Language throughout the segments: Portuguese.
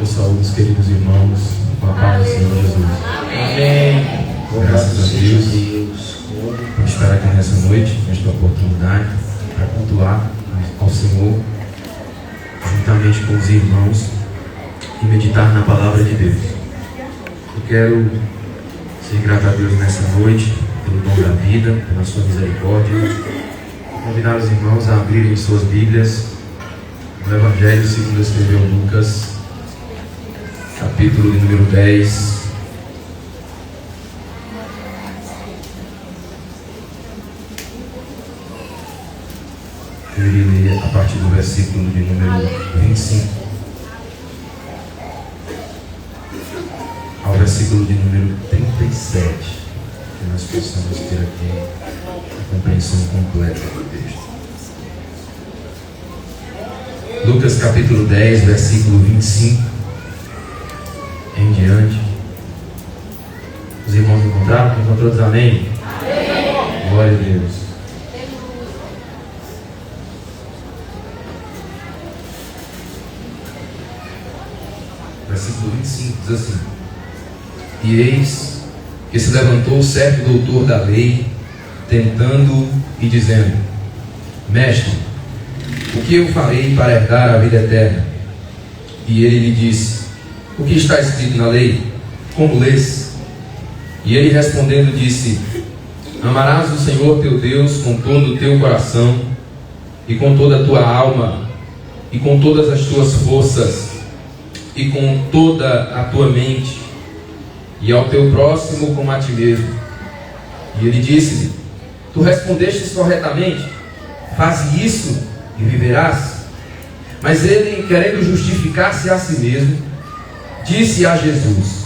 Eu saúdo os queridos irmãos com a paz do Senhor Jesus. Amém. Graças a Deus por estar aqui nessa noite, nesta oportunidade, para cultuar ao Senhor, juntamente com os irmãos, e meditar na palavra de Deus. Eu quero ser grato a Deus nessa noite, pelo dom da vida, pela sua misericórdia. Convidar os irmãos a abrirem suas Bíblias no Evangelho segundo escreveu Lucas, capítulo de número 10. Eu iria ler a partir do versículo de número 25 ao versículo de número 37, que nós possamos ter aqui a compreensão completa do texto. Lucas capítulo 10, versículo 25 em diante. Os irmãos encontraram? Encontrou? Diz amém? Amém. Glória a Deus. Versículo 25 diz assim: E eis que se levantou certo doutor da lei, tentando e dizendo: Mestre, o que eu farei para herdar a vida eterna? E ele lhe disse: O que está escrito na lei? Como lês? E ele respondendo disse: Amarás o Senhor teu Deus com todo o teu coração, e com toda a tua alma, e com todas as tuas forças, e com toda a tua mente, e ao teu próximo como a ti mesmo. E ele disse-lhe: Tu respondestes corretamente, faze isso e viverás. Mas ele, querendo justificar-se a si mesmo, disse a Jesus: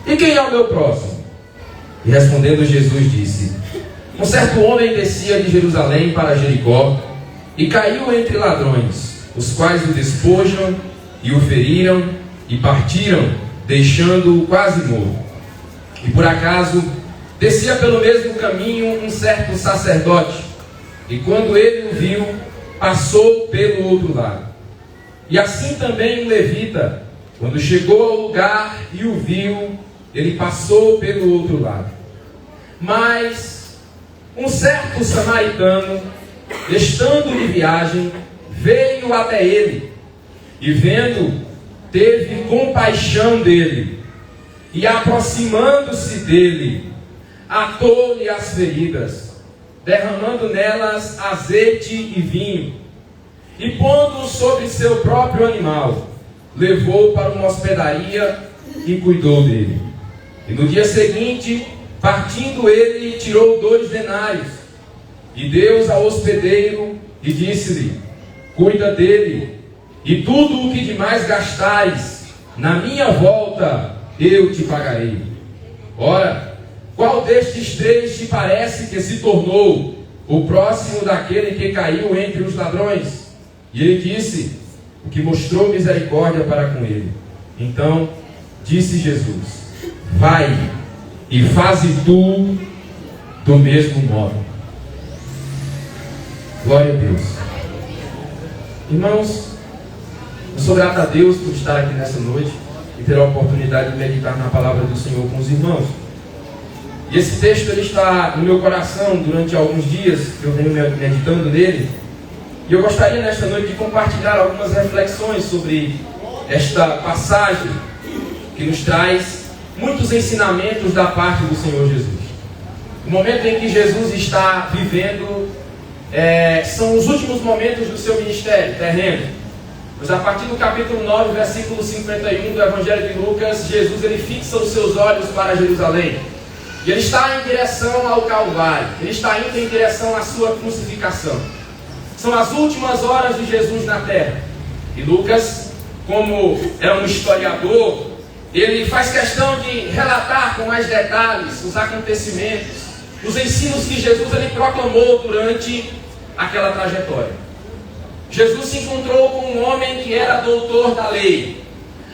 E quem é o meu próximo? E respondendo Jesus disse: Um certo homem descia de Jerusalém para Jericó, e caiu entre ladrões, os quais o despojam e o feriram e partiram, deixando-o quase morto. E por acaso descia pelo mesmo caminho um certo sacerdote, e quando ele o viu, passou pelo outro lado. E assim também um levita, quando chegou ao lugar e o viu, ele passou pelo outro lado. Mas um certo samaritano, estando de viagem, veio até ele, e vendo, teve compaixão dele, e aproximando-se dele, atou-lhe as feridas, derramando nelas azeite e vinho, e pondo sobre seu próprio animal, levou para uma hospedaria e cuidou dele. E no dia seguinte, partindo ele, tirou 2 denários, e deu-os ao hospedeiro, e disse-lhe: Cuida dele, e tudo o que demais gastares, na minha volta eu te pagarei. Ora, qual destes 3 te parece que se tornou o próximo daquele que caiu entre os ladrões? E ele disse: O que mostrou misericórdia para com ele. Então disse Jesus: Vai e faze tu do mesmo modo. Glória a Deus. Irmãos, eu sou grato a Deus por estar aqui nessa noite e ter a oportunidade de meditar na palavra do Senhor com os irmãos. E esse texto ele está no meu coração durante alguns dias que eu venho meditando nele. E eu gostaria nesta noite de compartilhar algumas reflexões sobre esta passagem que nos traz muitos ensinamentos da parte do Senhor Jesus. O momento em que Jesus está vivendo são os últimos momentos do seu ministério terreno. Mas a partir do capítulo 9, versículo 51 do Evangelho de Lucas, Jesus ele fixa os seus olhos para Jerusalém. E ele está em direção ao Calvário. Ele está indo em direção à sua crucificação. São as últimas horas de Jesus na terra. E Lucas, como é um historiador, ele faz questão de relatar com mais detalhes os acontecimentos, os ensinos que Jesus ele proclamou durante aquela trajetória. Jesus se encontrou com um homem que era doutor da lei,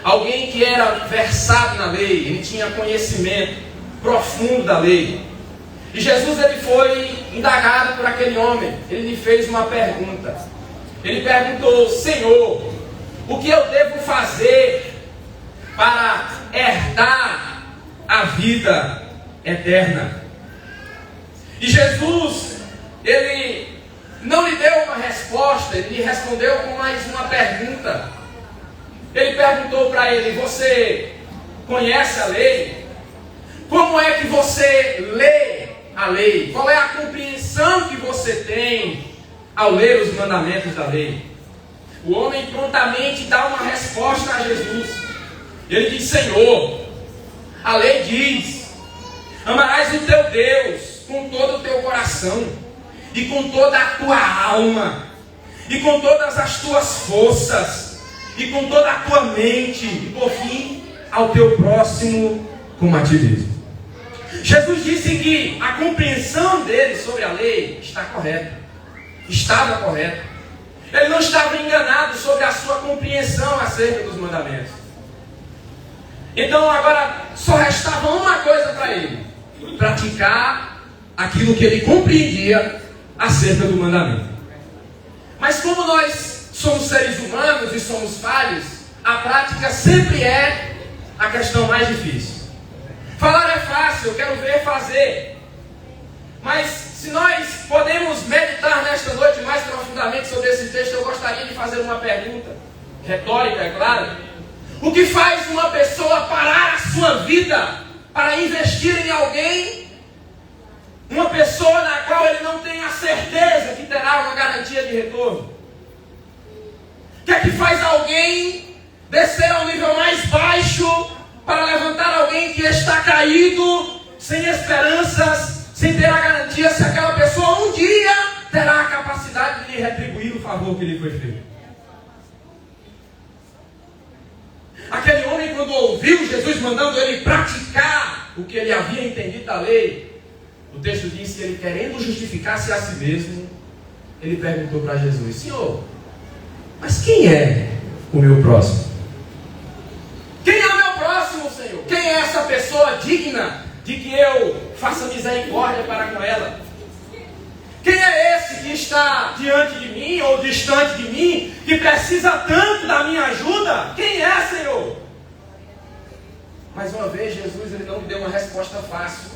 alguém que era versado na lei, ele tinha conhecimento profundo da lei. E Jesus ele foi indagado por aquele homem, ele lhe fez uma pergunta. Ele perguntou: Senhor, o que eu devo fazer herdar a vida eterna. E Jesus, ele não lhe deu uma resposta, ele lhe respondeu com mais uma pergunta. Ele perguntou para ele: você conhece a lei? Como é que você lê a lei? Qual é a compreensão que você tem ao ler os mandamentos da lei? O homem prontamente dá uma resposta a Jesus. Ele diz: Senhor, a lei diz: amarás o teu Deus com todo o teu coração, e com toda a tua alma, e com todas as tuas forças, e com toda a tua mente, e por fim, ao teu próximo como a ti mesmo. Jesus disse que a compreensão dele sobre a lei está correta, estava correta. Ele não estava enganado sobre a sua compreensão acerca dos mandamentos. Então agora só restava uma coisa para ele: praticar aquilo que ele compreendia acerca do mandamento. Mas como nós somos seres humanos e somos falhos, a prática sempre é a questão mais difícil. Falar é fácil, eu quero ver fazer. Mas se nós podemos meditar nesta noite mais profundamente sobre esse texto, eu gostaria de fazer uma pergunta, retórica, é claro. O que faz uma pessoa parar a sua vida para investir em alguém? Uma pessoa na qual ele não tem a certeza que terá uma garantia de retorno. O que é que faz alguém descer ao nível mais baixo para levantar alguém que está caído, sem esperanças, sem ter a garantia se aquela pessoa um dia terá a capacidade de lhe retribuir o favor que lhe foi feito? Aquele homem, quando ouviu Jesus mandando ele praticar o que ele havia entendido da lei, o texto diz que ele, querendo justificar-se a si mesmo, ele perguntou para Jesus: Senhor, mas quem é o meu próximo? Quem é o meu próximo, Senhor? Quem é essa pessoa digna de que eu faça misericórdia para com ela? Quem é esse que está diante de mim ou distante de mim, que precisa tanto da minha ajuda? Quem é, Senhor? Mais uma vez, Jesus ele não deu uma resposta fácil,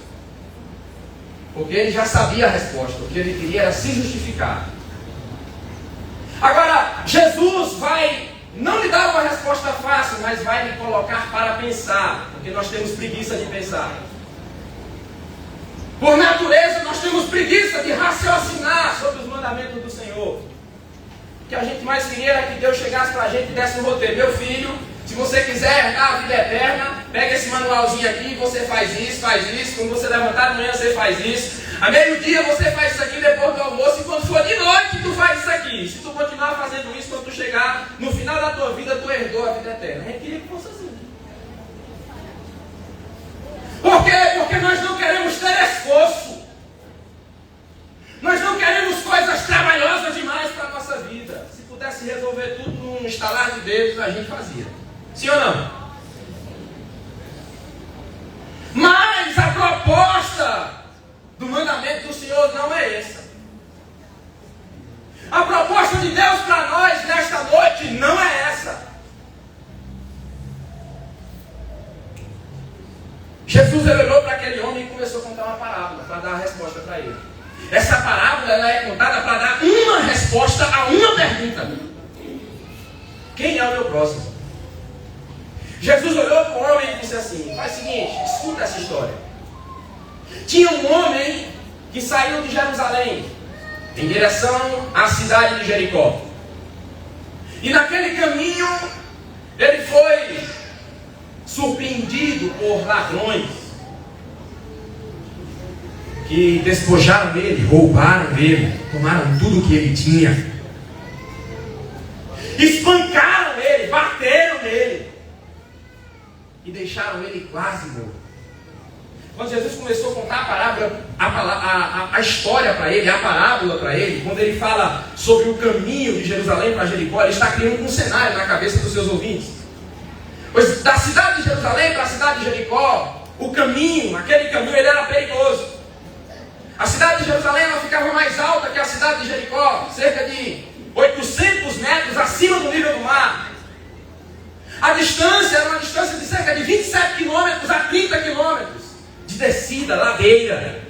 porque ele já sabia a resposta. O que ele queria era se justificar. Agora, Jesus vai não lhe dar uma resposta fácil, mas vai lhe colocar para pensar, porque nós temos preguiça de pensar. Por natureza, nós temos preguiça de raciocinar sobre os mandamentos do Senhor. O que a gente mais queria era que Deus chegasse para a gente e desse um roteiro: meu filho, se você quiser herdar a vida eterna, pega esse manualzinho aqui, você faz isso. Quando você levantar de manhã, você faz isso. A meio-dia você faz isso aqui, depois do almoço, e quando for de noite, tu faz isso aqui. Se tu continuar fazendo isso, quando tu chegar no final da tua vida, tu herdou a vida eterna. A gente queria que fosse assim. Por quê? Porque nós não queremos ter esforço. Nós não queremos coisas trabalhosas demais para a nossa vida. Se pudesse resolver tudo num estalar de dedos, a gente fazia. Sim ou não? Mas a proposta do mandamento do Senhor não é essa. A proposta de Deus para nós nesta noite não é essa. Jesus olhou para aquele homem e começou a contar uma parábola para dar a resposta para ele. Essa parábola ela é contada para dar uma resposta a uma pergunta: quem é o meu próximo? Jesus olhou para o homem e disse assim: faz o seguinte, escuta essa história. Tinha um homem que saiu de Jerusalém em direção à cidade de Jericó. E naquele caminho ele foi surpreendido por ladrões que despojaram ele, roubaram ele, tomaram tudo o que ele tinha, espancaram ele, bateram nele e deixaram ele quase morto. Quando Jesus começou a contar a parábola, a história para ele, a parábola para ele, quando ele fala sobre o caminho de Jerusalém para Jericó, ele está criando um cenário na cabeça dos seus ouvintes. Pois da cidade de Jerusalém para a cidade de Jericó, o caminho, aquele caminho, ele era perigoso. A cidade de Jerusalém ela ficava mais alta que a cidade de Jericó, cerca de 800 metros acima do nível do mar. A distância era uma distância de cerca de 27 quilômetros de descida, ladeira.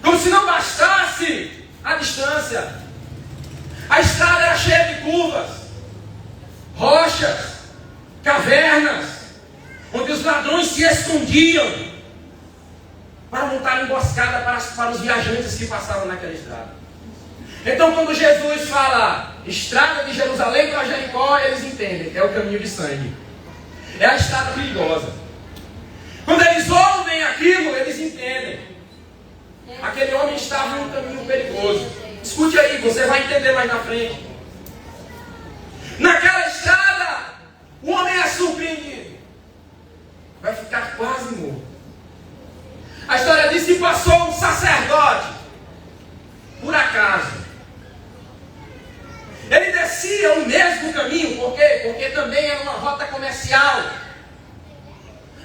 Como se não bastasse a distância. A estrada era cheia de curvas, rochas, cavernas, onde os ladrões se escondiam para montar emboscada para os viajantes que passavam naquela estrada. Então, quando Jesus fala estrada de Jerusalém para Jericó, eles entendem, é o caminho de sangue, é a estrada perigosa. Quando eles ouvem aquilo, eles entendem, aquele homem estava em um caminho perigoso. Escute aí, você vai entender mais na frente. Naquela estrada, o homem é surpreendido, vai ficar quase morto. A história diz que passou um sacerdote, por acaso. Ele descia o mesmo caminho, por quê? Porque também era uma rota comercial.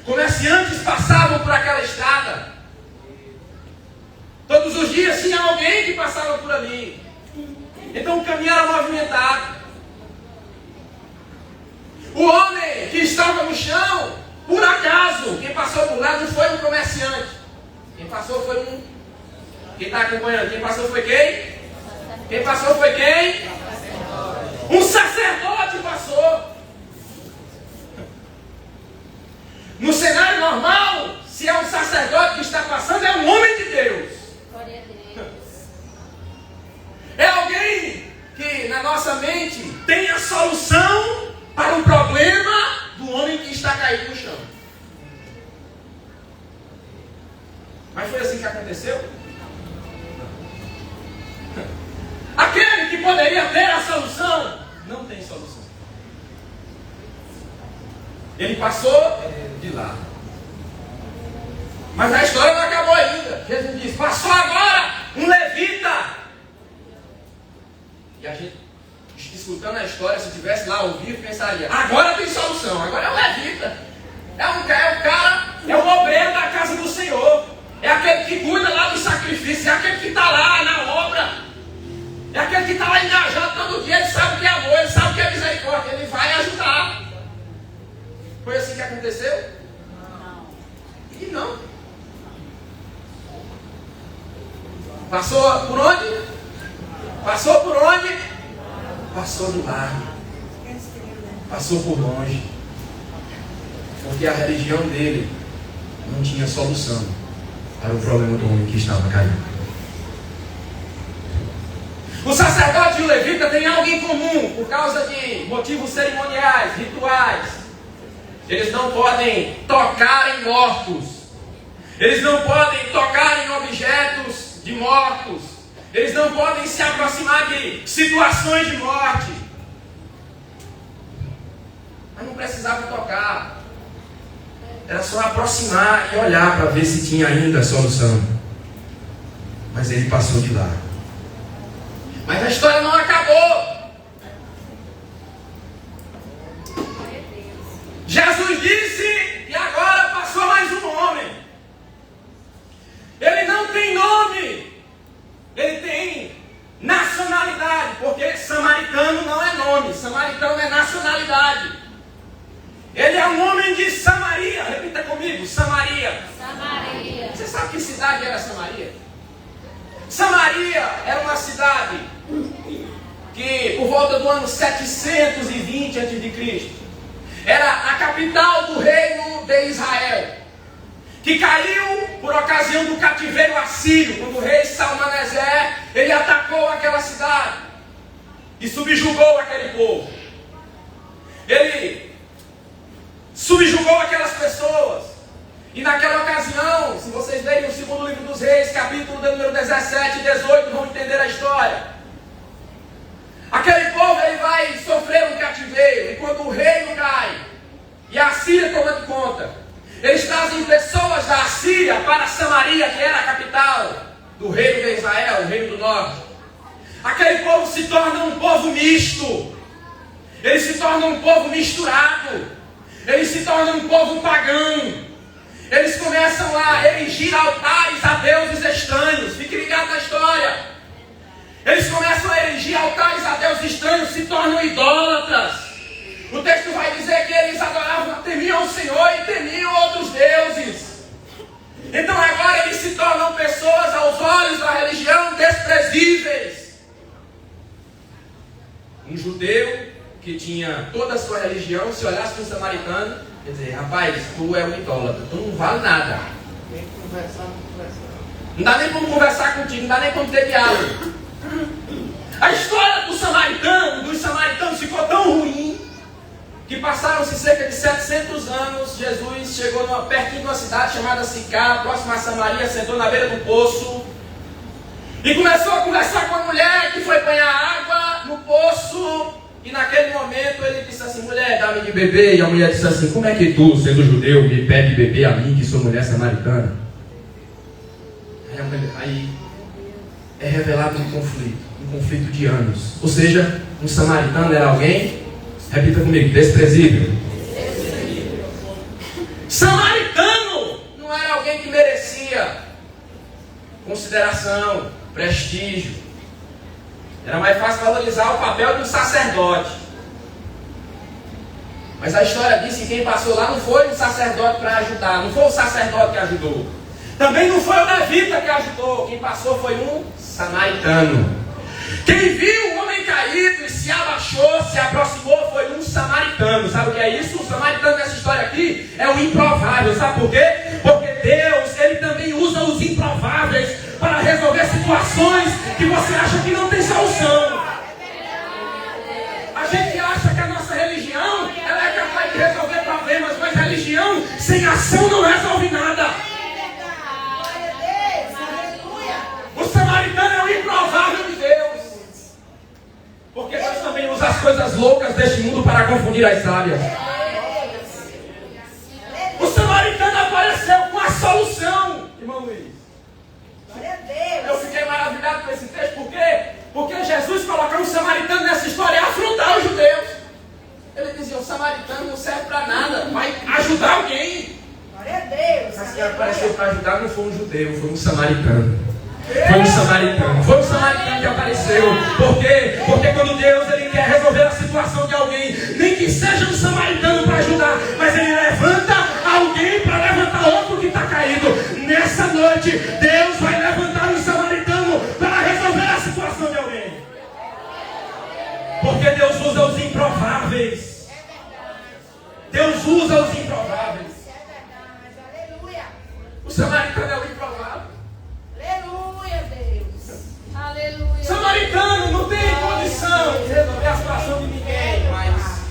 Comerciantes passavam por aquela estrada. Todos os dias tinha alguém que passava por ali. Então o caminho era movimentado. O homem que estava no chão, por acaso, quem passou por lá não foi um comerciante. Quem passou foi um... Quem está acompanhando? Quem passou foi quem? Quem passou foi quem? Um sacerdote passou. No cenário normal, se é um sacerdote que está passando, é um homem de Deus. É alguém que na nossa mente tem a solução para o problema do homem que está caído no chão. Mas foi assim que aconteceu? Aquele que poderia ter a solução, não tem solução. Ele passou de lá. Mas a história não acabou ainda. Jesus diz, passou agora um levita. E a gente, escutando a história, se tivesse lá ao vivo, pensaria, agora tem solução, agora é o levita. É o cara, é o obreiro da casa do Senhor. É aquele que cuida lá do sacrifício, é aquele que está lá na obra. É aquele que está lá engajado todo dia, ele sabe o que é amor, ele sabe o que é misericórdia, ele vai ajudar. Foi assim que aconteceu? E não. Passou por onde? Passou por onde? Passou do lado. Passou por longe. Porque a religião dele não tinha solução para o problema do homem que estava caído. O sacerdote e o levita têm algo em comum por causa de motivos cerimoniais, rituais. Eles não podem tocar em mortos. Eles não podem tocar em objetos de mortos. Eles não podem se aproximar de situações de morte. Mas não precisava tocar. Era só aproximar e olhar para ver se tinha ainda a solução. Mas ele passou de lá. Mas a história não acabou. Jesus disse e agora passou mais um homem. Ele não tem nome. Ele tem nacionalidade. Porque samaritano não é nome. Samaritano é nacionalidade. Ele é um homem de Samaria. Repita comigo, Samaria. Samaria. Você sabe que cidade era Samaria? Samaria era uma cidade que por volta do ano 720 a.C. era a capital do reino de Israel, que caiu por ocasião do cativeiro assírio, quando o rei Salmaneser ele atacou aquela cidade e subjugou aquele povo. Ele subjugou aquelas pessoas. E naquela ocasião, se vocês lerem o segundo livro dos Reis, capítulo de número 17 e 18, vão entender a história. Aquele povo ele vai sofrer um cativeiro, e quando o reino cai, e a Assíria toma de conta, eles trazem pessoas da Assíria para Samaria, que era a capital do reino de Israel, o reino do norte. Aquele povo se torna um povo misto, eles se tornam um povo misturado, eles se tornam um povo pagão. Eles começam a erigir altares a deuses estranhos. Fique ligado na história. Eles começam a erigir altares a deuses estranhos, se tornam idólatras. O texto vai dizer que eles adoravam, temiam o Senhor e temiam outros deuses. Então agora eles se tornam pessoas aos olhos da religião desprezíveis. Um judeu que tinha toda a sua religião, se olhasse para um samaritano, quer dizer, rapaz, tu é um idólatra, tu não vale nada. Não dá nem como conversar contigo, não dá nem como ter diálogo. A história dos samaritanos ficou tão ruim que passaram-se cerca de 700 anos. Jesus chegou pertinho de uma cidade chamada Sicar, próxima a Samaria, sentou na beira do poço e começou a conversar com a mulher que foi banhar água no poço. E naquele momento ele disse assim: mulher, dá-me de beber. E a mulher disse assim: como é que tu, sendo judeu, me pede beber a mim, que sou mulher samaritana? Aí é revelado um conflito de anos. Ou seja, um samaritano era alguém, repita comigo, desprezível. Samaritano não era alguém que merecia consideração, prestígio. Era mais fácil valorizar o papel de um sacerdote. Mas a história diz que quem passou lá não foi um sacerdote para ajudar, não foi o sacerdote que ajudou. Também não foi o levita que ajudou, quem passou foi um samaritano. Quem viu o homem caído e se abaixou, se aproximou, foi um samaritano. Sabe o que é isso? O samaritano nessa história aqui é o improvável. Sabe por quê? Porque Deus, Ele também usa os improváveis para resolver situações que você acha que não tem solução. A gente acha que a nossa religião ela é capaz de resolver problemas, mas religião sem ação não resolve nada. O samaritano é o improvável de Deus. Porque Deus também usa as coisas loucas deste mundo para confundir as sábias. O samaritano apareceu com a solução, irmão Luiz. Eu fiquei maravilhado com esse texto, por quê? Porque Jesus colocou um samaritano nessa história e afrontar os judeus. Ele dizia: o samaritano não serve para nada, vai ajudar alguém. Glória a Deus. Mas quem apareceu para ajudar não foi um judeu, foi um samaritano. Foi um samaritano que apareceu. Por quê? Porque quando Deus ele quer resolver a situação de alguém, nem que seja um samaritano para ajudar, mas ele levanta alguém para levantar outro que está caído. Nessa noite, Deus vai levantar um samaritano para resolver a situação de alguém. Porque Deus usa os improváveis. Deus usa os improváveis. O samaritano é o improvável. Aleluia, Deus. Aleluia. Samaritano não tem condição de resolver a situação de ninguém, mas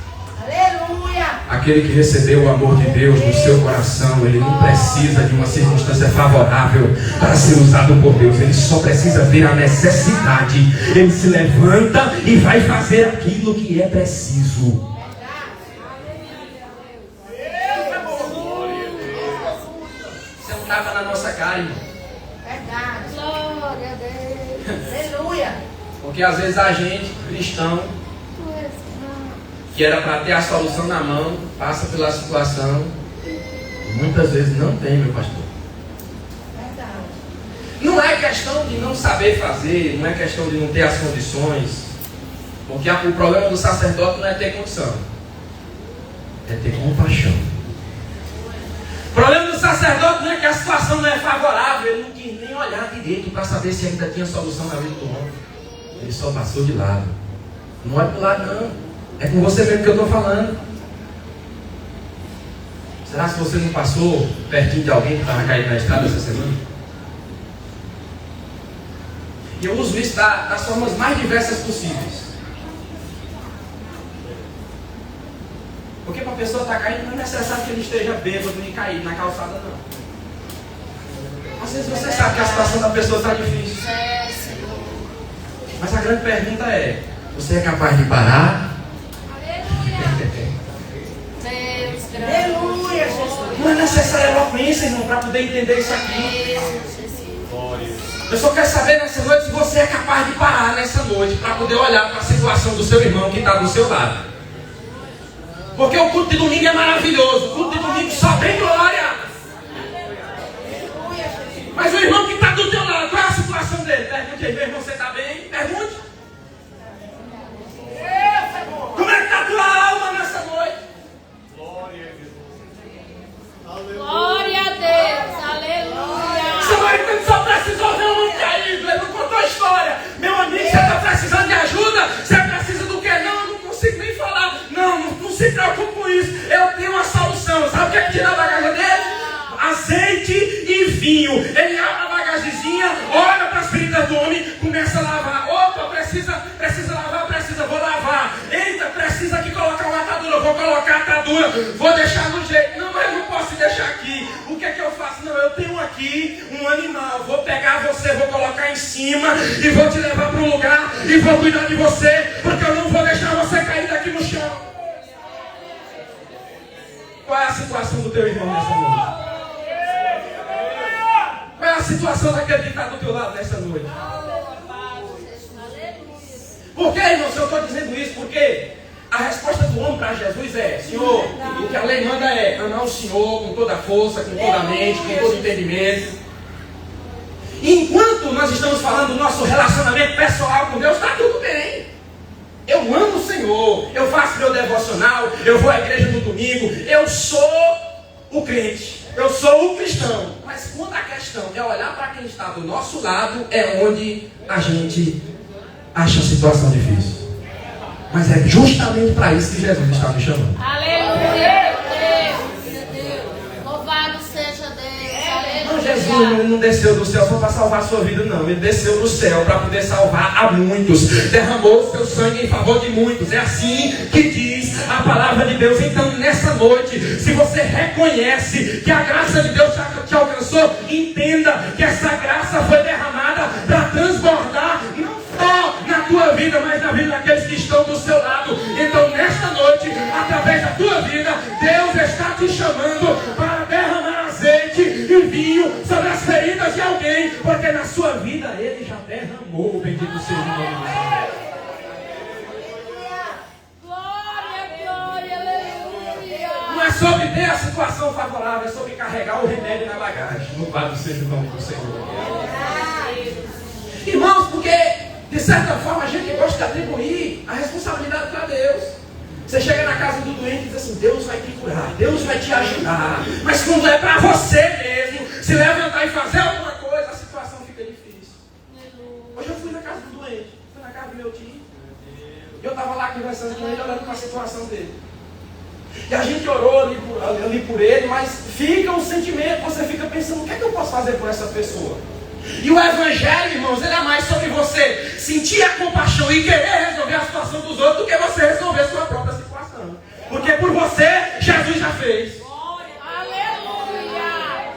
aleluia. aquele que recebeu o amor de Deus no seu coração, ele não precisa de uma circunstância favorável para ser usado por Deus. Ele só precisa ver a necessidade. Ele se levanta e vai fazer aquilo que é preciso. Isso é um tapa na nossa cara, irmão. Verdade. Glória a Deus. Aleluia. Porque às vezes a gente, cristão, que era para ter a solução na mão, passa pela situação e muitas vezes não tem, meu pastor. Verdade. Não é questão de não saber fazer, não é questão de não ter as condições, porque o problema do sacerdote não é ter condição, é ter compaixão. O problema do sacerdote não é que a situação não é favorável, ele não quis nem olhar direito para saber se ainda tinha solução na vida do homem. Ele só passou de lado. Não olha para o lado não. É com você mesmo que eu estou falando. Será que você não passou pertinho de alguém que estava caído na estrada essa semana? E eu uso isso das formas mais diversas possíveis. Porque para a pessoa estar caindo não é necessário que ele esteja bêbado nem caído na calçada, não. Às vezes você sabe que a situação da pessoa está difícil. Mas a grande pergunta é: você é capaz de parar? Aleluia, Jesus. Não é necessária eloquência, irmão, para poder entender isso aqui. Eu só quero saber nessa noite se você é capaz de parar nessa noite para poder olhar para a situação do seu irmão que está do seu lado. Porque o culto de domingo é maravilhoso. O culto de domingo só tem glória. Mas o irmão que está do teu lado, qual é a situação dele? Pergunte aí, meu irmão, você está bem? Pergunte. Como é que está a tua alma nessa noite? Glória a Deus. Aleluia. se preocupe com isso. Eu tenho uma solução. Sabe o que é que tira a bagagem dele? Azeite e vinho. Ele abre a bagagezinha, olha para as feridas do homem, começa a lavar. Opa, precisa lavar, vou lavar. Eita, precisa aqui colocar uma atadura, vou colocar a atadura, vou deixar no jeito. Não, mas não posso deixar aqui. O que é que eu faço? Não, eu tenho aqui um animal, vou pegar você, vou colocar em cima e vou te levar para um lugar e vou cuidar de você, porque eu não vou deixar você cair daqui no chão. Qual é a situação do teu irmão nessa noite? Qual é a situação daquele que está do teu lado nessa noite? Por que, irmão, se eu estou dizendo isso? Porque a resposta do homem para Jesus é: Senhor, o que a lei manda é amar o Senhor com toda a força, com toda a mente, com todo o entendimento. E enquanto nós estamos falando do nosso relacionamento pessoal com Deus, está tudo bem. Eu amo o Senhor, eu faço meu devocional, eu vou à igreja no domingo, eu sou o crente, eu sou o cristão. Mas quando a questão é olhar para quem está do nosso lado, é onde a gente acha a situação difícil. Mas é justamente para isso que Jesus está me chamando. Aleluia! Deus. Louvado seja Deus. Não, Jesus não desceu do céu só para salvar a sua vida, não. Ele desceu do céu para poder salvar a muitos. Derramou o seu sangue em favor de muitos. É assim que diz a palavra de Deus. Então, nessa noite, se você reconhece que a graça de Deus te alcançou, entenda que essa graça foi derramada para transbordar, não só na tua vida, mas na vida daqueles que estão do seu lado. Então, nesta noite, através da tua vida, Deus está te chamando para derramar azeite e vinho sobre as feridas de alguém, porque na sua vida Ele já derramou. Bendito seja o nome de Deus. Glória, aleluia. Não é sobre ter a situação favorável, é sobre carregar o remédio na bagagem. Louvado seja o nome do Senhor. Irmãos, porque de certa forma a gente gosta de atribuir a responsabilidade para Deus. Você chega na casa do doente e diz assim: Deus vai te curar, Deus vai te ajudar. Mas quando é para você mesmo se levantar e fazer alguma coisa, a situação fica difícil. Hoje eu fui na casa do doente, fui na casa do meu tio. Eu estava lá conversando com ele, olhando para a situação dele. E a gente orou ali por ele, mas fica um sentimento, você fica pensando: o que é que eu posso fazer por essa pessoa? E o evangelho, irmãos, ele é mais sobre você sentir a compaixão e querer resolver a situação dos outros do que você resolver a sua própria situação. Porque por você, Jesus já fez. Aleluia.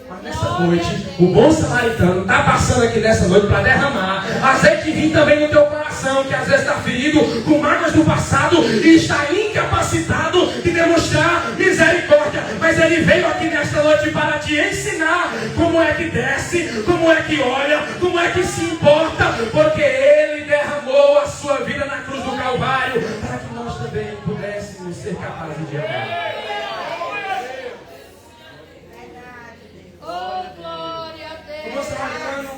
Mas nessa noite, o bom samaritano está passando aqui nessa noite para derramar azeite e vinho também no teu coração, que às vezes está ferido com mágoas do passado e está incapacitado de demonstrar misericórdia. Mas ele veio aqui nesta noite para te ensinar como é que desce, como é que olha, como é que se importa, porque ele derramou a sua vida na cruz do Calvário para que nós também pudéssemos ser capazes de amar. Oh, glória a O bom Deus. samaritano,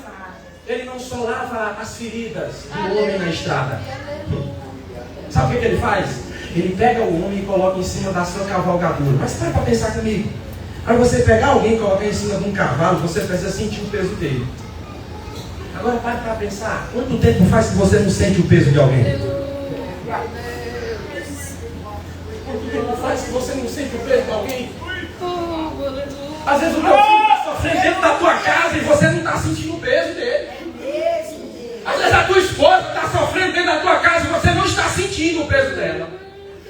ele não só lava as feridas do homem na estrada. Sabe o que ele faz? Ele pega o homem e coloca em cima da sua cavalgadura. Mas para pensar comigo. Para você pegar alguém e colocar em cima de um cavalo, você precisa sentir o peso dele. Agora para pensar. Quanto tempo faz que você não sente o peso de alguém? Quanto tempo faz que você não sente o peso de alguém? Às vezes o teu filho está sofrendo dentro da tua casa e você não está sentindo o peso dele. Às vezes a tua esposa está sofrendo dentro da tua casa e você não está sentindo o peso dela.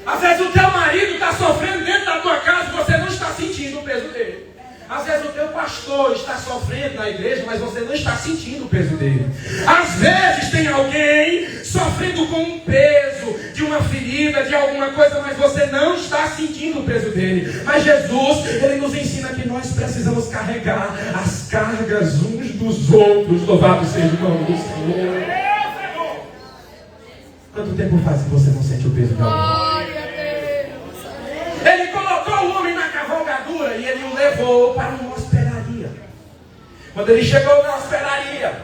Às vezes o teu marido está sofrendo dentro da tua casa e você não está sentindo o peso dele. Às vezes o teu pastor está sofrendo na igreja, mas você não está sentindo o peso dele. Às vezes tem alguém sofrendo com um peso de uma ferida, de alguma coisa, mas você não está sentindo o peso dele. Mas Jesus, ele nos ensina que nós precisamos carregar as cargas uns dos outros. Louvado seja o nome do Senhor. Quanto tempo faz que você não sente o peso de alguém? Ele colocou o homem na cavalgadura e ele o levou para uma hospedaria. Quando ele chegou na hospedaria,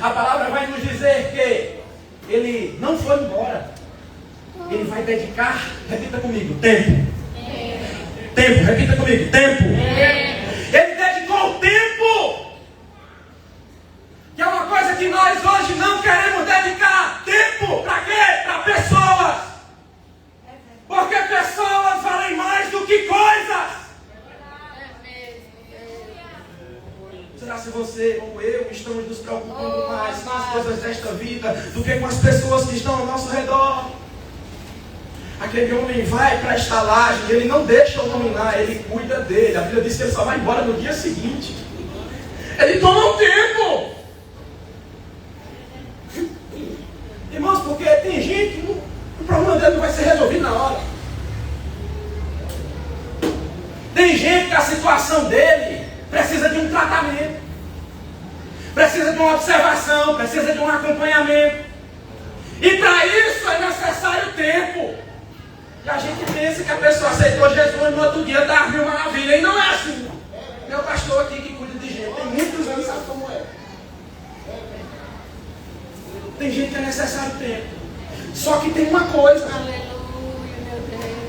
a palavra vai nos dizer que ele não foi embora. Ele vai dedicar, repita comigo, tempo. Tempo, repita comigo, tempo. Ele dedicou o tempo. Que é uma coisa que nós hoje não queremos dedicar tempo. Para quê? Para pessoas. você ou eu estamos nos preocupando mais com as coisas desta vida do que com as pessoas que estão ao nosso redor. Aquele homem vai para a estalagem, ele não deixa o homem lá, ele cuida dele. A Bíblia diz que ele só vai embora no dia seguinte. Ele toma um tempo. Irmãos, porque tem gente que o problema dele não vai ser resolvido na hora. Tem gente que a situação dele precisa de um tratamento, precisa de uma observação, precisa de um acompanhamento. E para isso é necessário tempo. E a gente pensa que a pessoa aceitou Jesus e no outro dia está mil maravilha. E não é assim. Meu pastor aqui que cuida de gente, tem muitos anos, sabe como é. Tem gente que é necessário tempo. Só que tem uma coisa.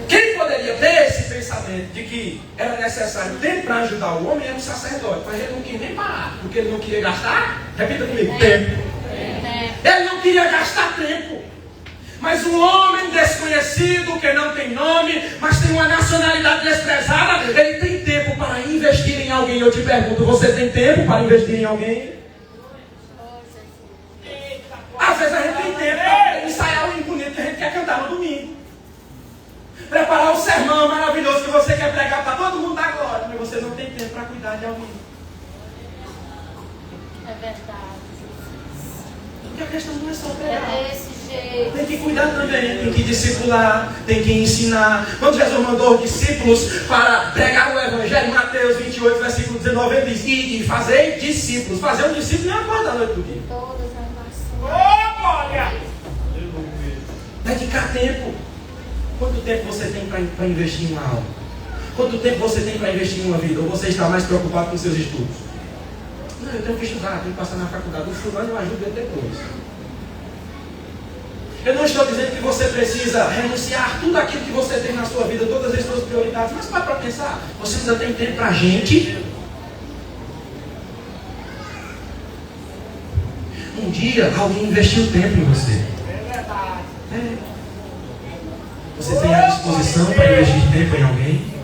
Quem poderia ter esse pensamento de que era necessário tempo para ajudar o homem era um sacerdote. Mas ele não queria nem parar. Porque ele não queria gastar, repita comigo, tempo. Ele não queria gastar tempo. Mas um homem desconhecido, que não tem nome, mas tem uma nacionalidade desprezada, ele tem tempo para investir em alguém. Eu te pergunto, você tem tempo para investir em alguém? Às vezes a gente tem tempo para ensaiar o hino bonito que a gente quer cantar no domingo. Preparar o sermão maravilhoso que você quer pregar para todo mundo dar glória, mas você não tem tempo para cuidar de alguém. É verdade. Porque a questão não é só pregar. É desse jeito. Tem que cuidar também, tem que discipular, tem que ensinar. Quando Jesus mandou os discípulos para pregar o Evangelho, Mateus 28, versículo 19, ele diz: e fazer discípulos. Fazer um discípulo não é acordar a noite do dia. Todas as nações. Dedicar tempo. Quanto tempo você tem para investir em uma aula? Quanto tempo você tem para investir em uma vida? Ou você está mais preocupado com seus estudos? Não, eu tenho que estudar, tenho que passar na faculdade. O fulano eu ajudo ele depois. Eu não estou dizendo que você precisa renunciar tudo aquilo que você tem na sua vida, todas as suas prioridades. Mas para pensar, você ainda tem tempo para a gente? Um dia alguém investiu tempo em você. É verdade. Você tem a disposição para investir tempo em alguém?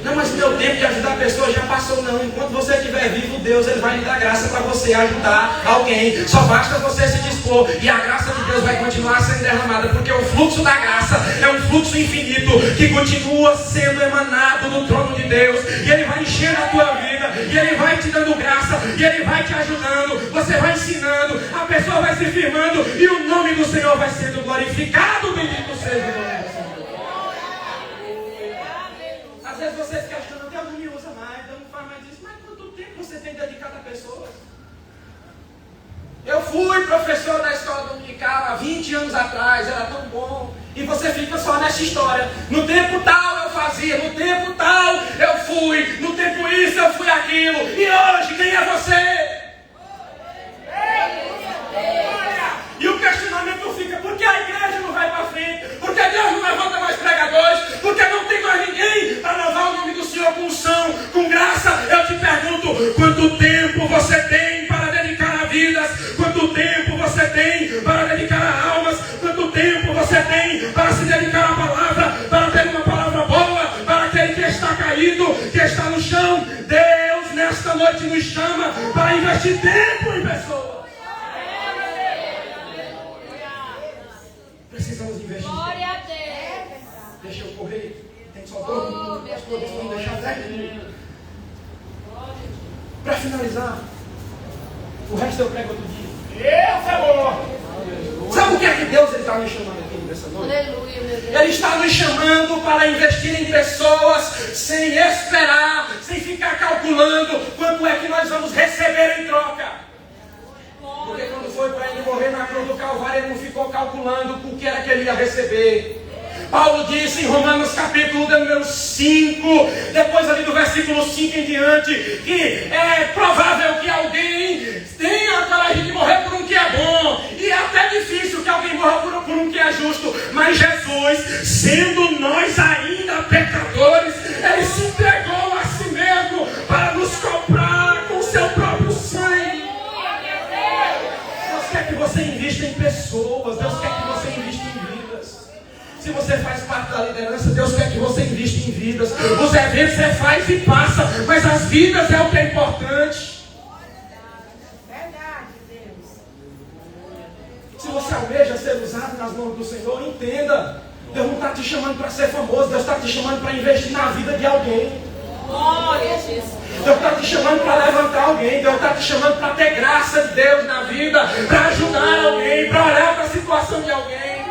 Não, mas meu tempo de ajudar a pessoa já passou. Não, enquanto você estiver vivo, Deus ele vai lhe dar graça para você ajudar alguém. Só basta você se dispor e a graça de Deus vai continuar sendo derramada, porque o fluxo da graça é um fluxo infinito que continua sendo emanado do trono de Deus, e ele vai enchendo a tua vida, e ele vai te dando graça, e ele vai te ajudando, você vai ensinando, a pessoa vai se firmando e o nome do Senhor vai sendo glorificado. Bendito seja o nome do Senhor. Às vezes você fica achando, Deus não me usa mais, Deus não faz mais isso. Mas quanto tempo você tem dedicado a pessoas? Eu fui professor da escola dominical há 20 anos atrás, era tão bom. E você fica só nessa história. No tempo tal eu fazia, no tempo tal eu fui, no tempo isso eu fui aquilo. E hoje quem é você? E o questionamento fica, por que a igreja não vai para frente? Por que Deus não levanta mais pregadores? Por que não tem mais ninguém para louvar o nome do Senhor com unção, com graça? Eu te pergunto, quanto tempo você tem para dedicar a vidas? Quanto tempo você tem para dedicar a almas? Quanto tempo você tem para se dedicar à palavra? Para ter uma palavra boa para aquele que está caído, que está no chão? Deus nesta noite nos chama para investir tempo em pessoas. Precisamos investir. Glória a Deus. Deixa eu correr. Tem só 2 minutos. Pastor, deixa eu deixar 10 minutos. Para finalizar, o resto eu prego outro dia. Sabe o que é que Deus está nos chamando aqui nessa noite? Aleluia, meu Deus. Ele está nos chamando para investir em pessoas sem esperar, sem ficar calculando quanto é que nós vamos receber em troca. Porque quando foi para ele morrer na cruz do Calvário, ele não ficou calculando o que era que ele ia receber. Paulo disse em Romanos capítulo número 5, depois ali do versículo 5 em diante, que é provável que alguém tenha a coragem de morrer por um que é bom, e é até difícil que alguém morra por um que é justo, mas Jesus, sendo nós ainda pecadores, ele se entregou a si mesmo para nos comprar com seu próprio sangue. Deus quer que você invista em pessoas, Deus quer que você invista em vidas. Se você faz parte da liderança, Deus quer que você invista em vidas. Os eventos você faz e passa, mas as vidas é o que é importante. nome do Senhor, entenda. Deus não está te chamando para ser famoso, Deus está te chamando para investir na vida de alguém. Glória a Jesus. Deus está te chamando para levantar alguém, Deus está te chamando para ter graça de Deus na vida, para ajudar alguém, para olhar para a situação de alguém.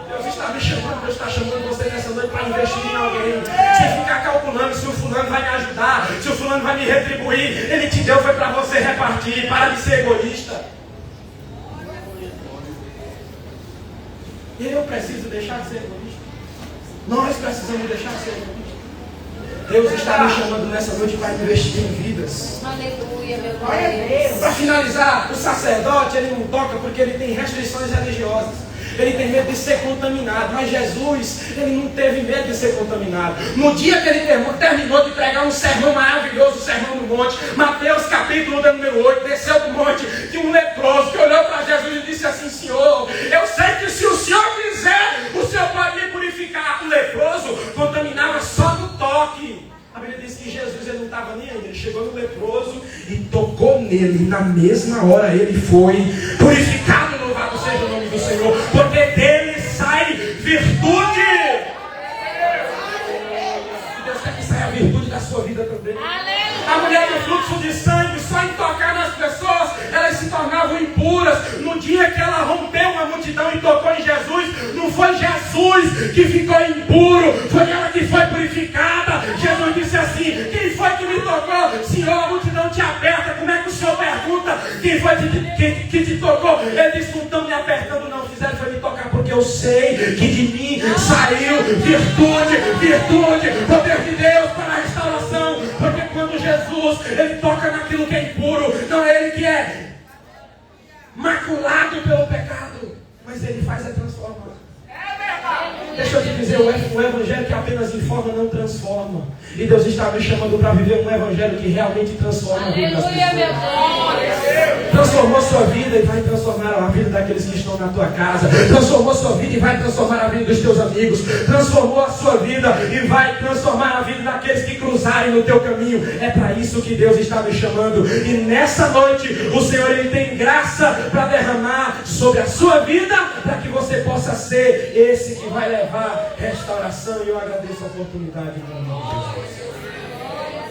Deus está me chamando, Deus está chamando você nessa noite para investir em alguém. Sem ficar calculando se o fulano vai me ajudar, se o fulano vai me retribuir. Ele te deu, foi para você repartir. Para de ser egoísta. Eu preciso deixar de ser egoísta. Nós precisamos deixar de ser egoísta. Deus está me chamando nessa noite para investir em vidas. Aleluia, meu Deus. Para finalizar, o sacerdote ele não toca porque ele tem restrições religiosas. Ele tem medo de ser contaminado. Mas Jesus, ele não teve medo de ser contaminado. No dia que ele terminou de pregar um sermão maravilhoso, o sermão do monte, Mateus capítulo número 8, desceu do monte, tinha um leproso que olhou para Jesus e disse assim: Senhor, eu sei que se o Senhor quiser, o Senhor pode me purificar. O leproso contaminava só do toque. A Bíblia diz que Jesus ele não estava nem aí. Ele chegou no leproso e tocou nele. E na mesma hora ele foi purificado. Louvado seja o nome do Senhor. Porque dele sai virtude. E Deus quer que saia a virtude da sua vida também. A mulher do fluxo de sangue, só em tocar nas pessoas, elas se tornavam impuras. No dia que ela rompeu uma multidão e tocou em Jesus, não foi Jesus que ficou impuro, foi ela que foi purificada. Jesus disse assim: quem foi que me tocou? Senhor, a multidão te aperta. Como é que o Senhor pergunta quem foi que te tocou? Ele disse: não estão me apertando, não. Fizeram foi me tocar porque eu sei que de mim saiu virtude, poder de Deus para a restauração. Porque quando Jesus ele toca naquilo que é impuro, não é ele que é maculado pelo pecado, mas ele faz a transformação. Deixa eu te dizer, o evangelho que apenas informa não transforma. E Deus está me chamando para viver um evangelho que realmente transforma a vida das Aleluia, meu pessoas. Transformou sua vida e vai transformar a vida daqueles que estão na tua casa. Transformou sua vida e vai transformar a vida dos teus amigos. Transformou a sua vida e vai transformar a vida daqueles que cruzarem no teu caminho. É para isso que Deus está me chamando. E nessa noite o Senhor ele tem graça para derramar sobre a sua vida, para que você possa ser esse que vai levar restauração. E eu agradeço a oportunidade em nome de Jesus.